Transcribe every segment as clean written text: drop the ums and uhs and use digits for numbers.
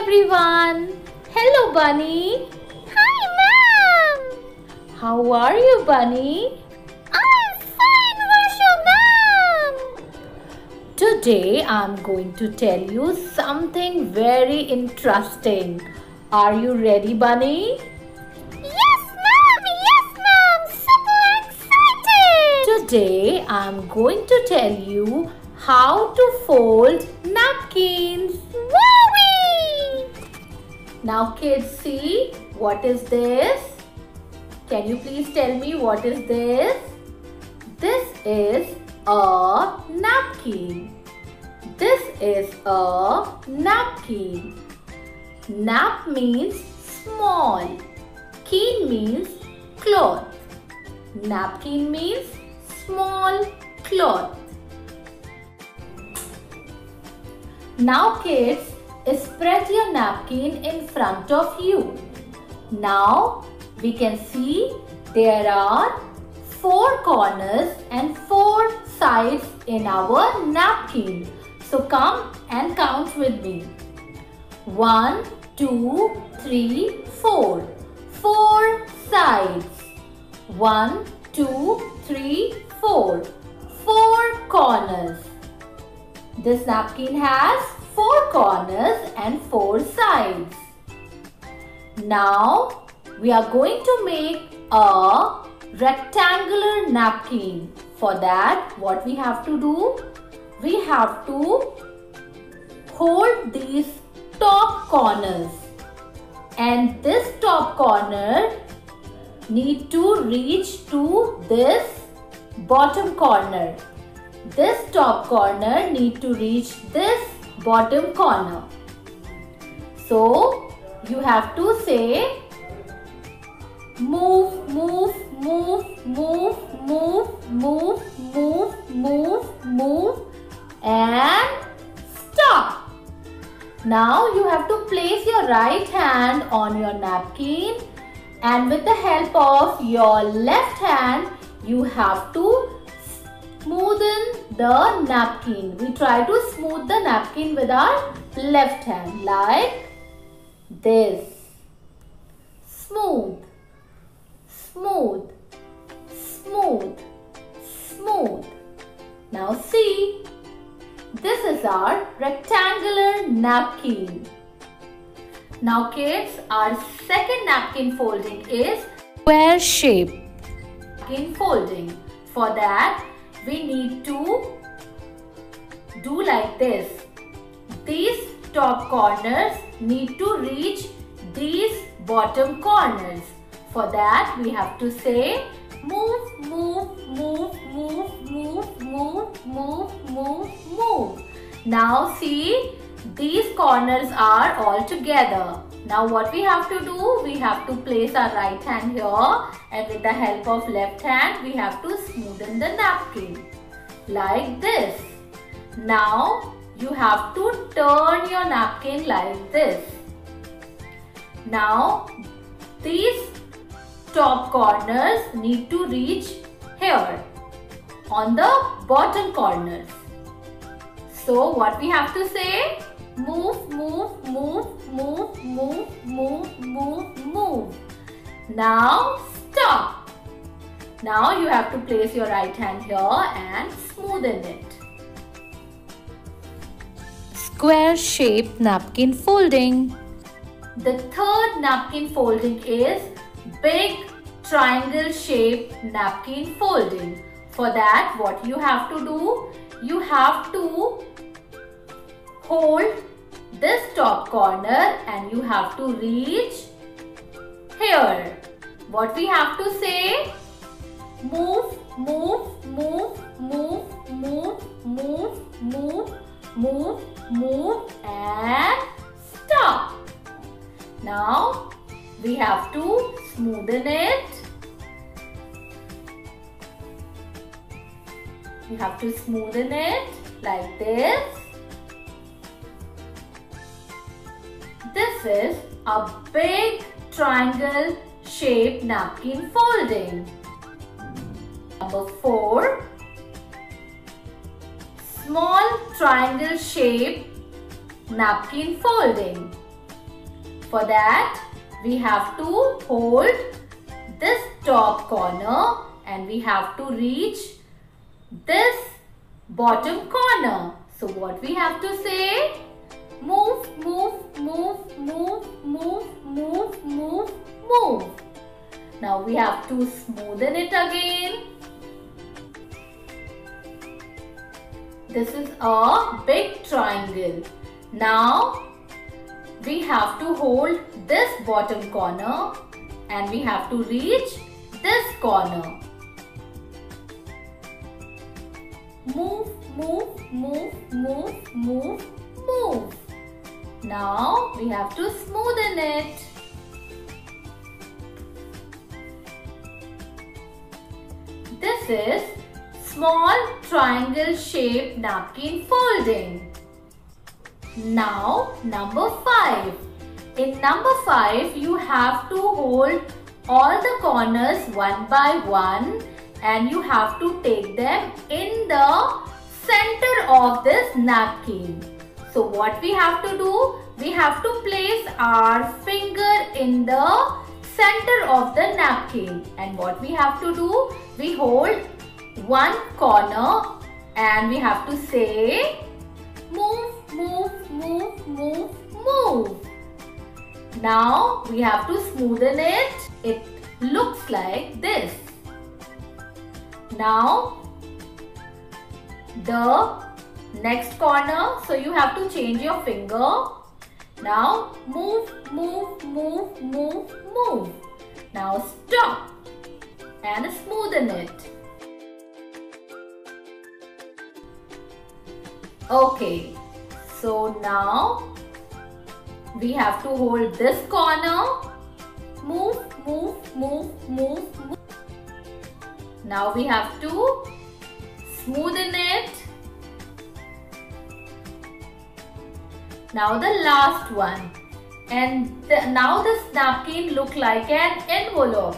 everyone. Hello Bunny. Hi ma'am. How are you Bunny? I'm fine, Varsha ma'am. Today I'm going to tell you something very interesting. Are you ready Bunny? Yes ma'am, super excited. Today I'm going to tell you how to fold napkins. Wowee! Now kids, see what is this? Can you please tell me what is this? This is a napkin. This is a napkin. Nap means small. Keen means cloth. Napkin means small cloth. Now kids, spread your napkin in front of you. Now we can see there are 4 corners and 4 sides in our napkin. So come and count with me. 1, 2, 3, 4. 4 sides. 1, 2, 3, 4. 4 corners. This napkin has 4 corners and 4 sides. Now we are going to make a rectangular napkin. For that, what we have to do? We have to hold these top corners, and this top corner need to reach to this bottom corner. This top corner need to reach this bottom corner. So you have to say move, move, move, move, move, move, move, move, move and stop. Now you have to place your right hand on your napkin, and with the help of your left hand you have to smoothen the napkin. We try to smooth the napkin with our left hand like this. Smooth, smooth, smooth, smooth. Now see, this is our rectangular napkin. Now kids, our second napkin folding is square shape napkin folding. For that, we need to do like this. These top corners need to reach these bottom corners. For that, we have to say move, move, move, move, move, move, move, move, move. Now see, these corners are all together. Now what we have to do? We have to place our right hand here, and with the help of left hand, we have to smoothen the napkin like this. Now you have to turn your napkin like this. Now these top corners need to reach here on the bottom corners. So what we have to say? Move, move, move, move, move, move, move, move. Now stop. Now you have to place your right hand here and smoothen it. Square shaped napkin folding. The third napkin folding is big triangle shaped napkin folding. For that, what you have to do? You have to hold this top corner and you have to reach here. What we have to say? Move, move, move, move, move, move, move, move, move and stop. Now we have to smoothen it. You have to smoothen it like this. This is a big triangle shaped napkin folding. Number 4. Small triangle shaped napkin folding. For that, we have to hold this top corner and we have to reach this bottom corner. So what we have to say? Move, move, move, move, move, move, move, move. Now we have to smoothen it again. This is a big triangle. Now we have to hold this bottom corner and we have to reach this corner. Move, move, move, move, move, move. Now we have to smoothen it. This is small triangle shaped napkin folding. Now number 5. In number 5 you have to hold all the corners one by one and you have to take them in the center of this napkin. So what we have to do? We have to place our finger in the center of the napkin. And what we have to do? We hold one corner and we have to say move, move, move, move, move. Now we have to smoothen it. It looks like this. Now the next corner, so you have to change your finger. Now move, move, move, move, move. Now stop and smoothen it. Okay, so now we have to hold this corner. Move, move, move, move, move. Now we have to smoothen it. Now the last one. And now this napkin look like an envelope.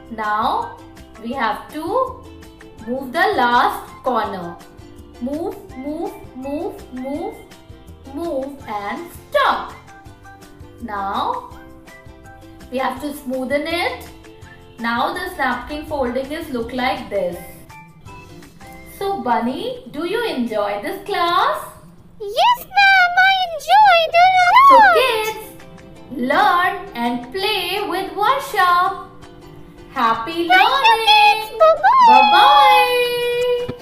Now we have to move the last corner. Move, move, move, move, move and stop. Now we have to smoothen it. Now this napkin folding is look like this. So Bunny, do you enjoy this class? Yes, ma'am, I enjoyed it a lot. So kids, learn and play with Varsha. Happy learning! Bye-bye. Bye-bye!